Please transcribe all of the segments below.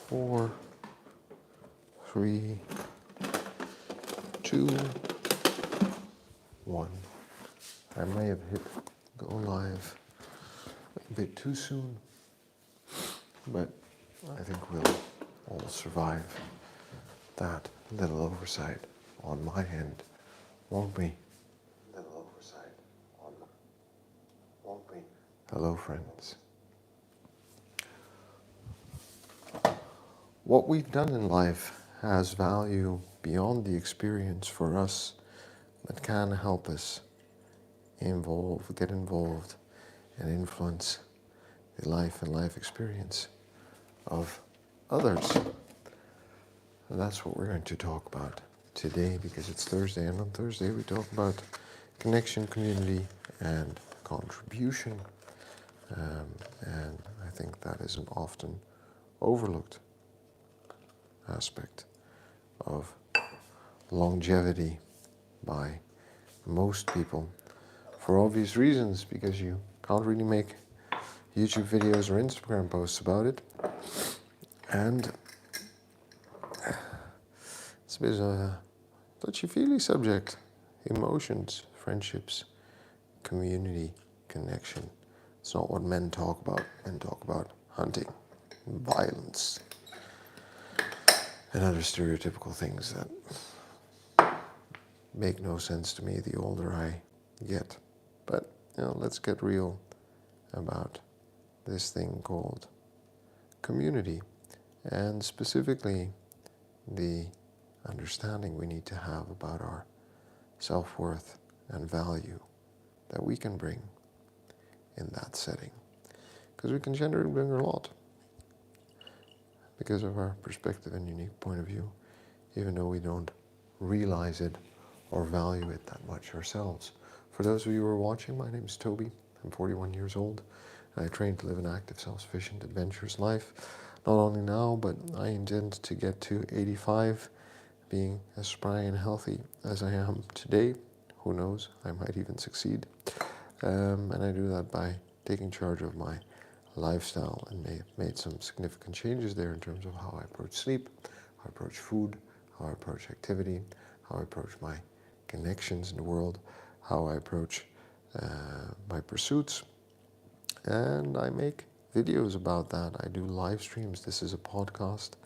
4, 3, 2, 1. I may have hit go live a bit too soon, but I think we'll all survive that little oversight on my end, won't we? Little oversight on, won't we? Hello, friends. What we've done in life has value beyond the experience for us that can help us get involved and influence the life and life experience of others. And that's what we're going to talk about today, because it's Thursday, and on Thursday we talk about connection, community, and contribution. And I think that is an often overlooked aspect of longevity by most people, for obvious reasons, because you can't really make YouTube videos or Instagram posts about it, and it's a bit of a touchy-feely subject. Emotions, friendships, community, connection. It's not what men talk about. Men talk about hunting, violence, and other stereotypical things that make no sense to me the older I get. But, let's get real about this thing called community, and specifically the understanding we need to have about our self-worth and value that we can bring in that setting. Because we can generally bring a lot because of our perspective and unique point of view, even though we don't realize it or value it that much ourselves. For those of you who are watching, my name is Toby. I'm 41 years old, and I train to live an active, self-sufficient, adventurous life. Not only now, but I intend to get to 85, being as spry and healthy as I am today. Who knows, I might even succeed. And I do that by taking charge of my lifestyle, and may have made some significant changes there in terms of how I approach sleep, how I approach food, how I approach activity, how I approach my connections in the world, how I approach my pursuits. And I make videos about that. I do live streams. This is a podcast.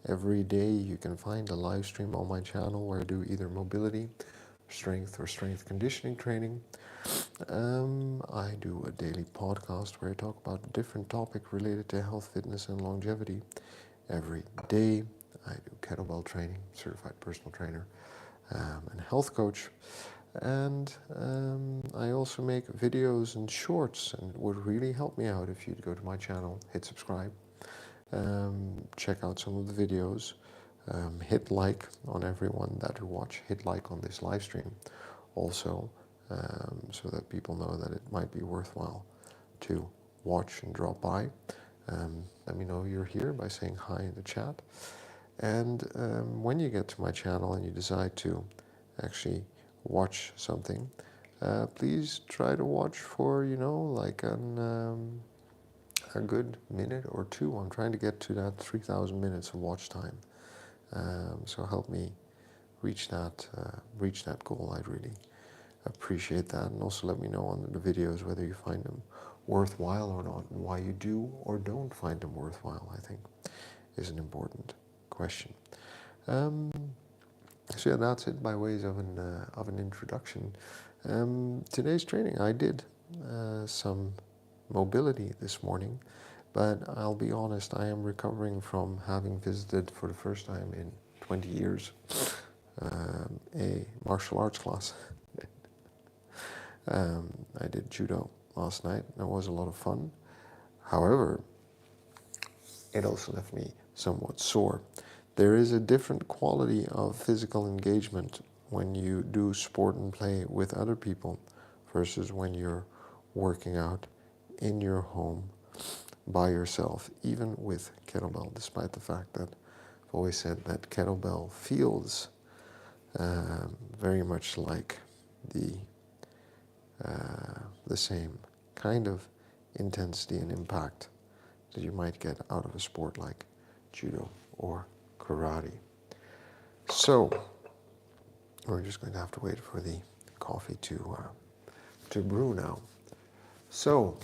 Every day you can find a live stream on my channel where I do either mobility, strength, or strength conditioning training. I do a daily podcast where I talk about a different topic related to health, fitness, and longevity. Every day I do kettlebell training, certified personal trainer, and health coach. And I also make videos and shorts, and it would really help me out if you'd go to my channel, hit subscribe, check out some of the videos, hit like on everyone that you watch, hit like on this live stream also, so that people know that it might be worthwhile to watch and drop by. Let me know you're here by saying hi in the chat. And when you get to my channel and you decide to actually watch something, please try to watch for, like a good minute or two. I'm trying to get to that 3,000 minutes of watch time. So help me reach that goal. I'd really appreciate that. And also let me know on the videos whether you find them worthwhile or not, and why you do or don't find them worthwhile, I think is an important question. So yeah, that's it by ways of an introduction. Today's training, I did some mobility this morning, but I'll be honest, I am recovering from having visited for the first time in 20 years a martial arts class. I did judo last night. That was a lot of fun. However, it also left me somewhat sore. There is a different quality of physical engagement when you do sport and play with other people versus when you're working out in your home by yourself, even with kettlebell, despite the fact that I've always said that kettlebell feels very much like the same kind of intensity and impact that you might get out of a sport like judo, or karate. So we're just going to have to wait for the coffee to brew now. So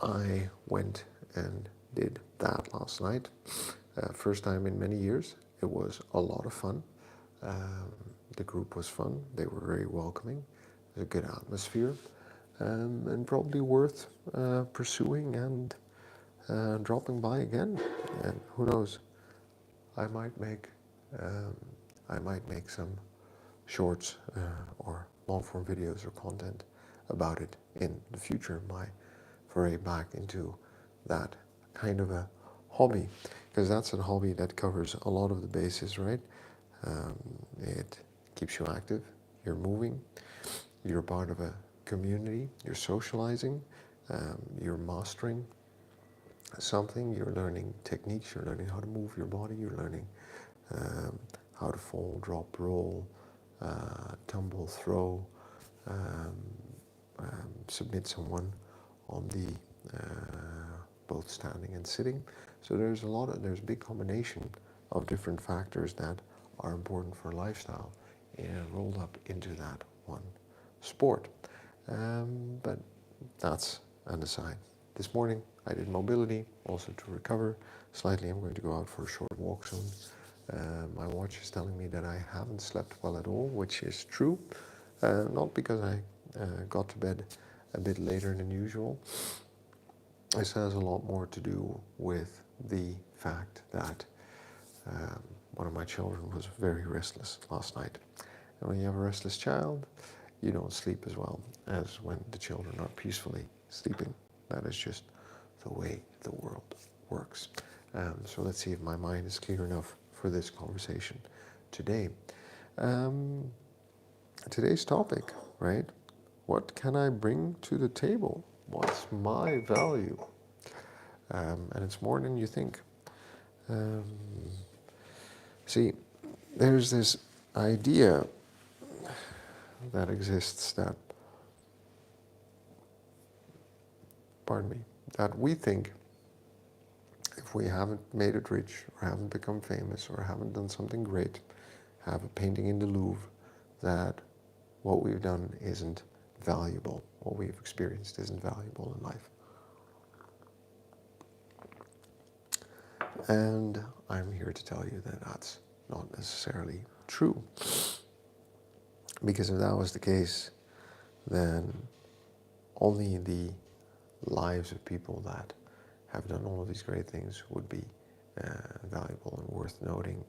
I went and did that last night. First time in many years. It was a lot of fun. The group was fun. They were very welcoming. It was a good atmosphere, and probably worth pursuing and dropping by again. And who knows, I might make um, I might make some shorts or long-form videos or content about it in the future. My foray back into that kind of a hobby, because that's a hobby that covers a lot of the bases, right? It keeps you active, you're moving, you're part of a community, you're socializing, you're mastering something, you're learning techniques, you're learning how to move your body, you're learning how to fall, drop, roll, tumble, throw, um, submit someone on the both standing and sitting. So there's there's a big combination of different factors that are important for lifestyle and rolled up into that one sport. But that's an aside. This morning I did mobility, also to recover slightly. I'm going to go out for a short walk soon. My watch is telling me that I haven't slept well at all, which is true. Not because I got to bed a bit later than usual. This has a lot more to do with the fact that one of my children was very restless last night. And when you have a restless child, you don't sleep as well as when the children are peacefully sleeping. That is just the way the world works. So let's see if my mind is clear enough for this conversation today. Today's topic, right? What can I bring to the table? What's my value? And it's more than you think. See, there's this idea that exists that, that we think if we haven't made it rich, or haven't become famous, or haven't done something great, have a painting in the Louvre, that what we've done isn't valuable, what we've experienced isn't valuable in life. And I'm here to tell you that that's not necessarily true. Because if that was the case, then only the lives of people that have done all of these great things would be valuable and worth noting.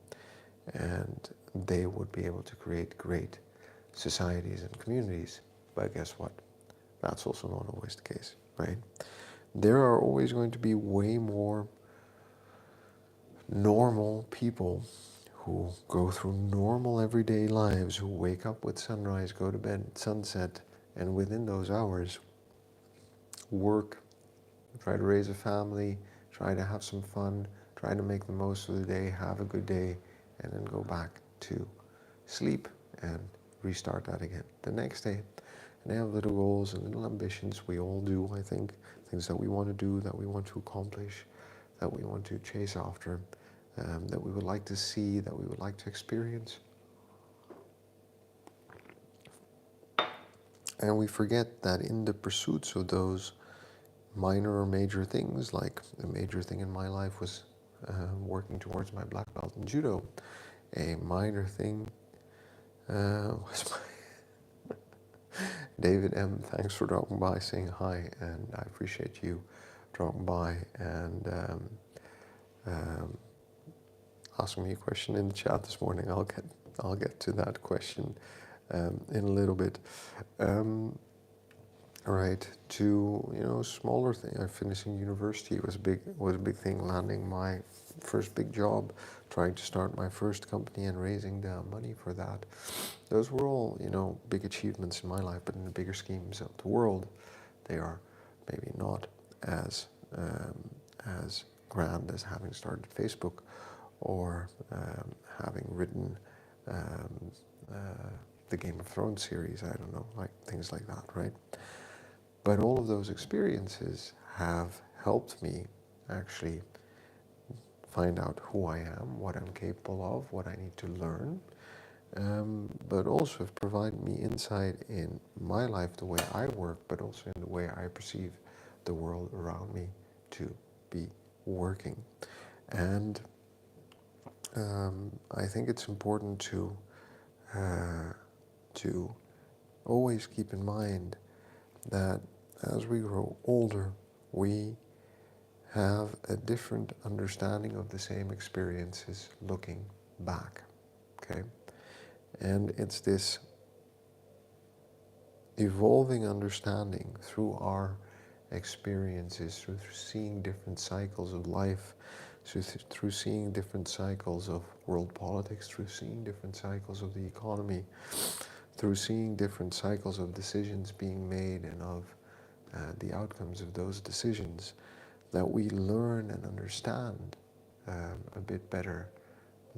And they would be able to create great societies and communities. But guess what? That's also not always the case, right? There are always going to be way more normal people who go through normal everyday lives, who wake up with sunrise, go to bed at sunset, and within those hours work, try to raise a family, try to have some fun, try to make the most of the day, have a good day, and then go back to sleep and restart that again the next day. And they have little goals and little ambitions. We all do, I think, things that we want to do, that we want to accomplish, that we want to chase after, that we would like to see, that we would like to experience. And we forget that in the pursuits of those minor or major things, like a major thing in my life was working towards my black belt in judo. A minor thing was my David M., thanks for dropping by, saying hi, and I appreciate you dropping by and asking me a question in the chat this morning. I'll get to that question in a little bit. All right, to smaller thing. Finishing university was a big thing. Landing my first big job, trying to start my first company and raising the money for that. Those were all big achievements in my life, but in the bigger schemes of the world, they are maybe not as grand as having started Facebook or having written the Game of Thrones series. I don't know, like things like that, right? But all of those experiences have helped me actually find out who I am, what I'm capable of, what I need to learn, but also have provided me insight in my life, the way I work, but also in the way I perceive the world around me to be working. And I think it's important to always keep in mind that as we grow older, we have a different understanding of the same experiences looking back. Okay? And it's this evolving understanding through our experiences, through seeing different cycles of life, through seeing different cycles of world politics, through seeing different cycles of the economy, through seeing different cycles of decisions being made and of the outcomes of those decisions, that we learn and understand a bit better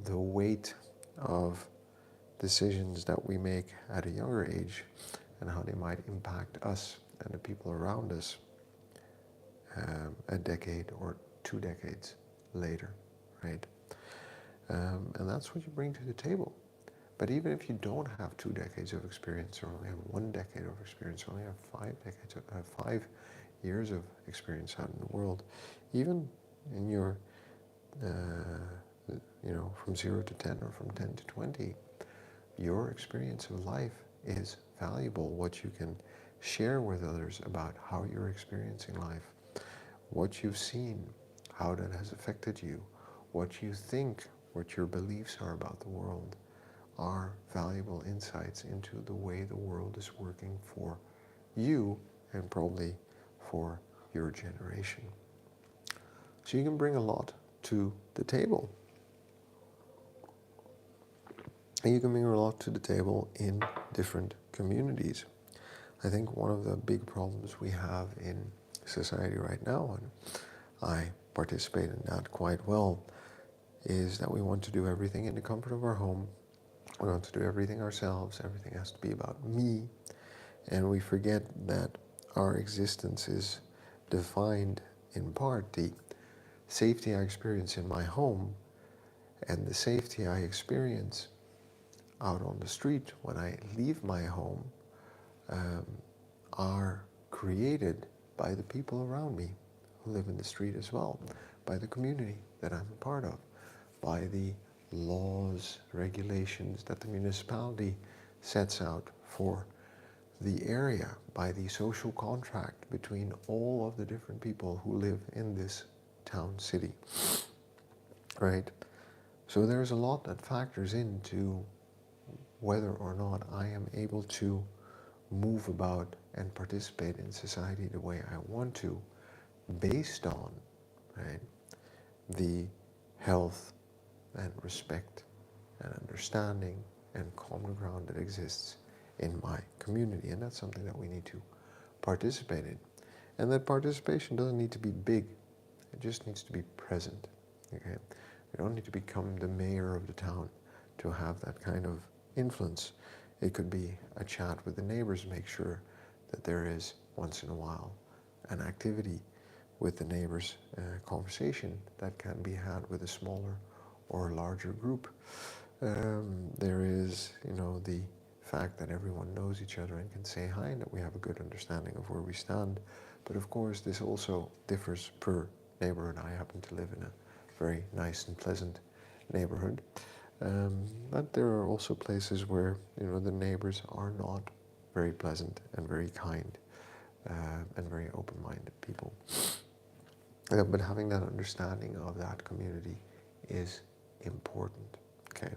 the weight of decisions that we make at a younger age and how they might impact us and the people around us a decade or 2 decades later, right? And that's what you bring to the table. But even if you don't have 2 decades of experience, or only have 1 decade of experience, or only have 5 years of experience out in the world, even in your, from 0 to 10 or from 10 to 20, your experience of life is valuable. What you can share with others about how you're experiencing life, what you've seen, how that has affected you, what you think, what your beliefs are about the world, are valuable insights into the way the world is working for you and probably for your generation. So you can bring a lot to the table. And you can bring a lot to the table in different communities. I think one of the big problems we have in society right now, and I participate in that quite well, is that we want to do everything in the comfort of our home. We want to do everything ourselves. Everything has to be about me. And we forget that our existence is defined in part the safety I experience in my home and the safety I experience out on the street when I leave my home are created by the people around me who live in the street as well, by the community that I'm a part of, by the laws, regulations that the municipality sets out for the area, by the social contract between all of the different people who live in this town, city, right? So there's a lot that factors into whether or not I am able to move about and participate in society the way I want to, based on, right, the health and respect and understanding and common ground that exists in my community. And that's something that we need to participate in. And that participation doesn't need to be big. It just needs to be present. Okay? You don't need to become the mayor of the town to have that kind of influence. It could be a chat with the neighbors, make sure that there is once in a while an activity with the neighbors, conversation that can be had with a smaller or larger group. There is, the fact that everyone knows each other and can say hi and that we have a good understanding of where we stand. But of course, this also differs per neighborhood. I happen to live in a very nice and pleasant neighborhood. But there are also places where, the neighbors are not very pleasant and very kind and very open-minded people. But having that understanding of that community is important, okay?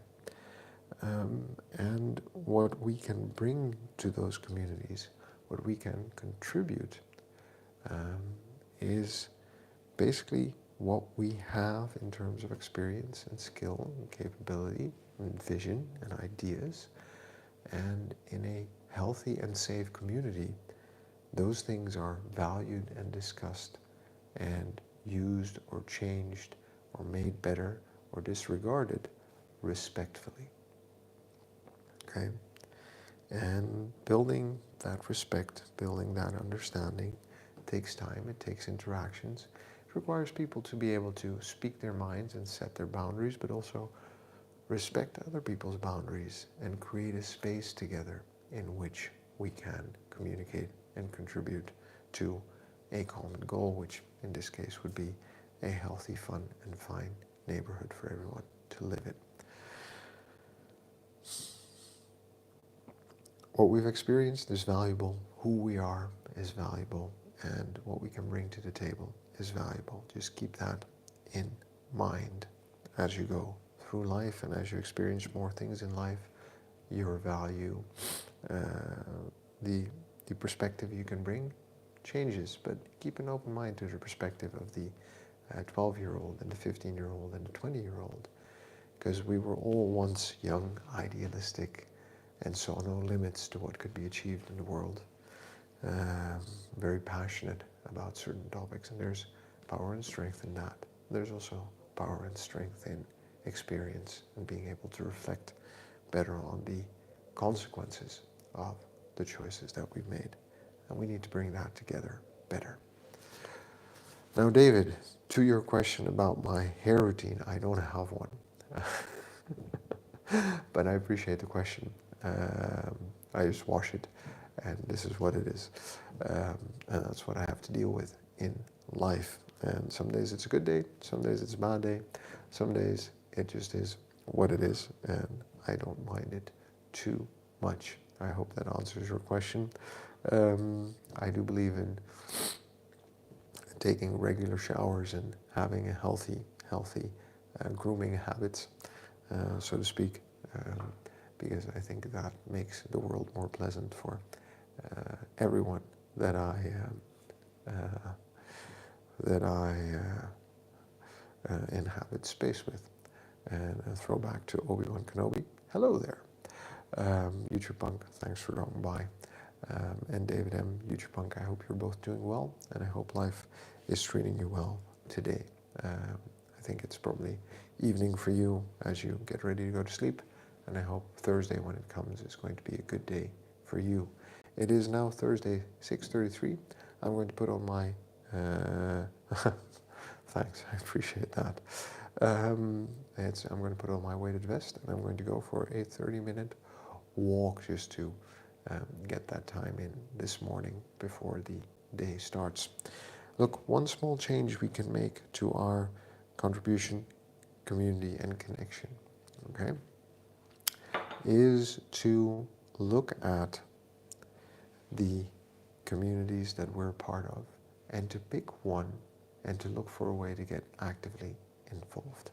And what we can bring to those communities, what we can contribute, is basically what we have in terms of experience and skill and capability and vision and ideas. And in a healthy and safe community, those things are valued and discussed and used or changed or made better or disregarded respectfully. Okay? And building that respect, building that understanding takes time, it takes interactions. It requires people to be able to speak their minds and set their boundaries, but also respect other people's boundaries and create a space together in which we can communicate and contribute to a common goal, which in this case would be a healthy, fun, and fine neighborhood for everyone to live in. What we've experienced is valuable, who we are is valuable, and what we can bring to the table is valuable. Just keep that in mind as you go through life, and as you experience more things in life, your value, the perspective you can bring changes, but keep an open mind to the perspective of the 12-year-old and the 15-year-old and the 20-year-old, because we were all once young, idealistic, and saw no limits to what could be achieved in the world. Very passionate about certain topics, and there's power and strength in that. There's also power and strength in experience and being able to reflect better on the consequences of the choices that we've made. And we need to bring that together better. Now, David, to your question about my hair routine, I don't have one. But I appreciate the question. I just wash it, and this is what it is. And that's what I have to deal with in life. And some days it's a good day, some days it's a bad day, some days it just is what it is, and I don't mind it too much. I hope that answers your question. I do believe in taking regular showers and having a healthy grooming habits, so to speak, because I think that makes the world more pleasant for everyone that I inhabit space with. And a throwback to Obi-Wan Kenobi. Hello there. YouTube Punk, thanks for dropping by. And David M, YouTube Punk, I hope you're both doing well, and I hope life is treating you well today. I think it's probably evening for you as you get ready to go to sleep, and I hope Thursday, when it comes, is going to be a good day for you. It is now Thursday, 6:33. I'm going to put on my... Thanks, I appreciate that. I'm going to put on my weighted vest, and I'm going to go for a 30-minute walk just to get that time in this morning before the day starts. Look, one small change we can make to our contribution, community, and connection, okay, is to look at the communities that we're part of and to pick one and to look for a way to get actively involved.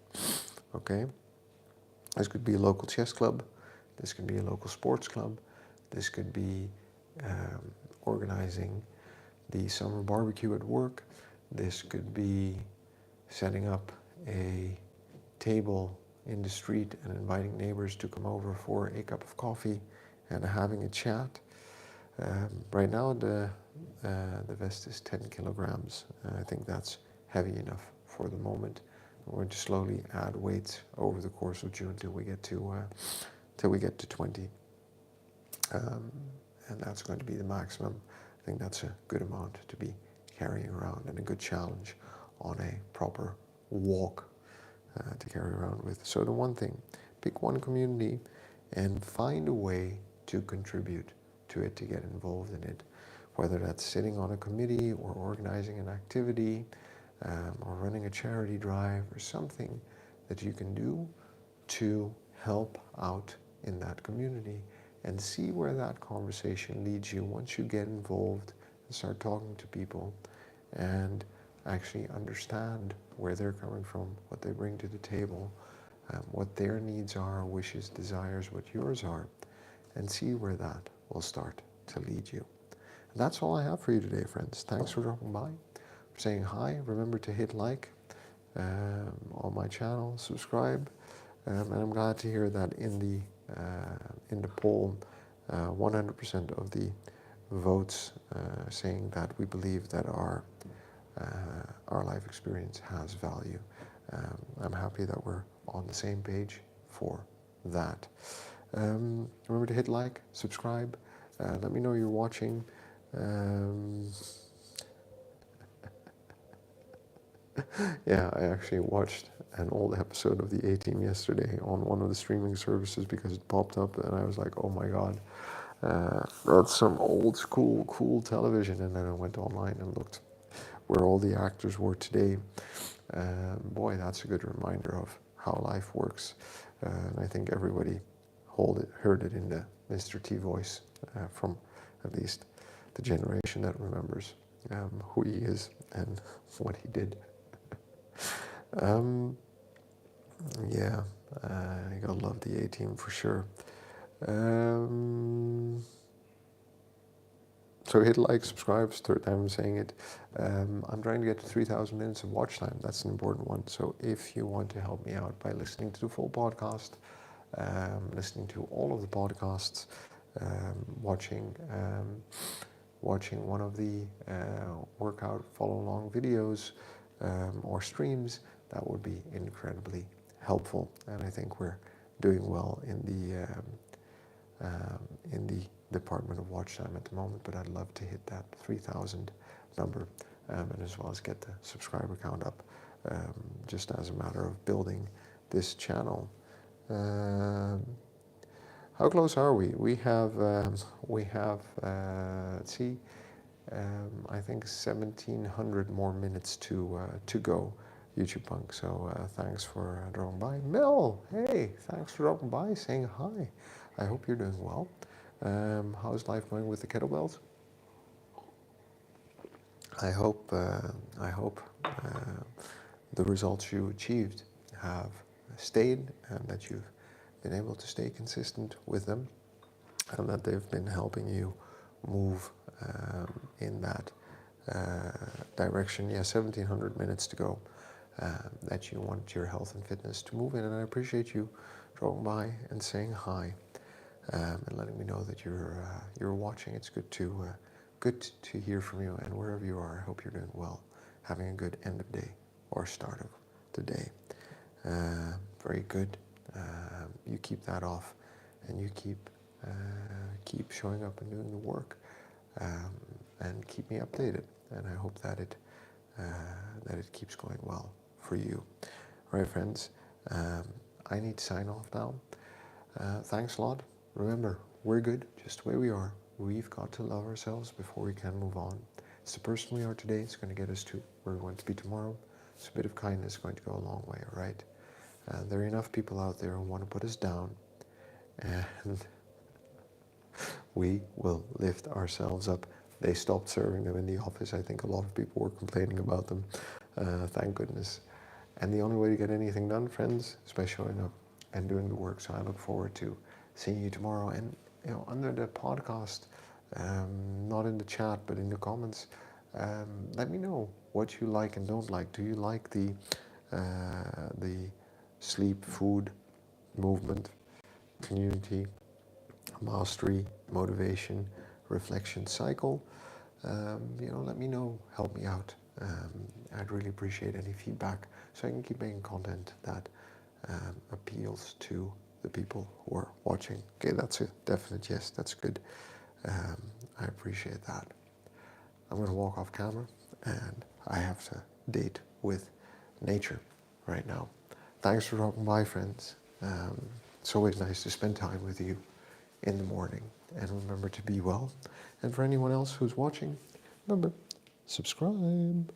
Okay? This could be a local chess club, this could be a local sports club, this could be organizing the summer barbecue at work, this could be setting up a table in the street and inviting neighbors to come over for a cup of coffee and having a chat. Right now the vest is 10 kilograms. I think that's heavy enough for the moment. We're going to slowly add weight over the course of June till we get to 20, and that's going to be the maximum. I think that's a good amount to be carrying around and a good challenge on a proper walk to carry around with. So the one thing, pick one community and find a way to contribute to it, to get involved in it, whether that's sitting on a committee or organizing an activity, or running a charity drive, or something that you can do to help out in that community, and see where that conversation leads you once you get involved and start talking to people and actually understand where they're coming from, what they bring to the table, what their needs are, wishes, desires, what yours are, and see where that will start to lead you. And that's all I have for you today, friends. Thanks for dropping by, for saying hi. Remember to hit like on my channel, subscribe, and I'm glad to hear that in the poll, 100% of the votes saying that we believe that our life experience has value. I'm happy that we're on the same page for that. Remember to hit like, subscribe, let me know you're watching. Yeah, I actually watched an old episode of the A-Team yesterday on one of the streaming services because it popped up, and I was like, oh my god, that's some old school, cool television. And then I went online and looked where all the actors were today. Boy, that's a good reminder of how life works. And I think everybody heard it in the Mr. T voice from at least the generation that remembers who he is and what he did. Um, yeah, you gotta love the A-Team for sure. So hit like, subscribe, third time I'm saying it. I'm trying to get to 3,000 minutes of watch time. That's an important one. So if you want to help me out by listening to the full podcast, listening to all of the podcasts, watching one of the workout follow-along videos or streams, that would be incredibly helpful. And I think we're doing well in the department of watch time at the moment, but I'd love to hit that 3,000 number, and as well as get the subscriber count up, just as a matter of building this channel. How close are we? We have, let's see, I think 1,700 more minutes to go, YouTube Punk. So thanks for dropping by. Mel, hey, thanks for dropping by, saying hi. I hope you're doing well. How's life going with the kettlebells? I hope the results you achieved have stayed, and that you've been able to stay consistent with them, and that they've been helping you move in that direction. Yeah, 1,700 minutes to go. That you want your health and fitness to move in, and I appreciate you dropping by and saying hi, and letting me know that you're watching. It's good to hear from you, and wherever you are, I hope you're doing well, having a good end of day or start of the day. Very good. You keep that off, and you keep showing up and doing the work, and keep me updated. And I hope that it keeps going well for you. All right, friends. I need to sign off now. Thanks a lot. Remember, we're good just the way we are. We've got to love ourselves before we can move on. It's the person we are today. It's going to get us to where we want to be tomorrow. So a bit of kindness is going to go a long way, all right? There are enough people out there who want to put us down, and we will lift ourselves up. They stopped serving them in the office. I think a lot of people were complaining about them. Thank goodness. And the only way to get anything done, friends, is by showing up and doing the work. So I look forward to seeing you tomorrow. And under the podcast, not in the chat, but in the comments, let me know what you like and don't like. Do you like the sleep, food, movement, community, mastery, motivation, reflection cycle? Let me know, help me out. I'd really appreciate any feedback so I can keep making content that appeals to the people who are watching. Okay, that's a definite yes, that's good. I appreciate that. I'm going to walk off camera, and I have to date with nature right now. Thanks for dropping by, friends. It's always nice to spend time with you in the morning. And remember to be well. And for anyone else who's watching, remember, subscribe.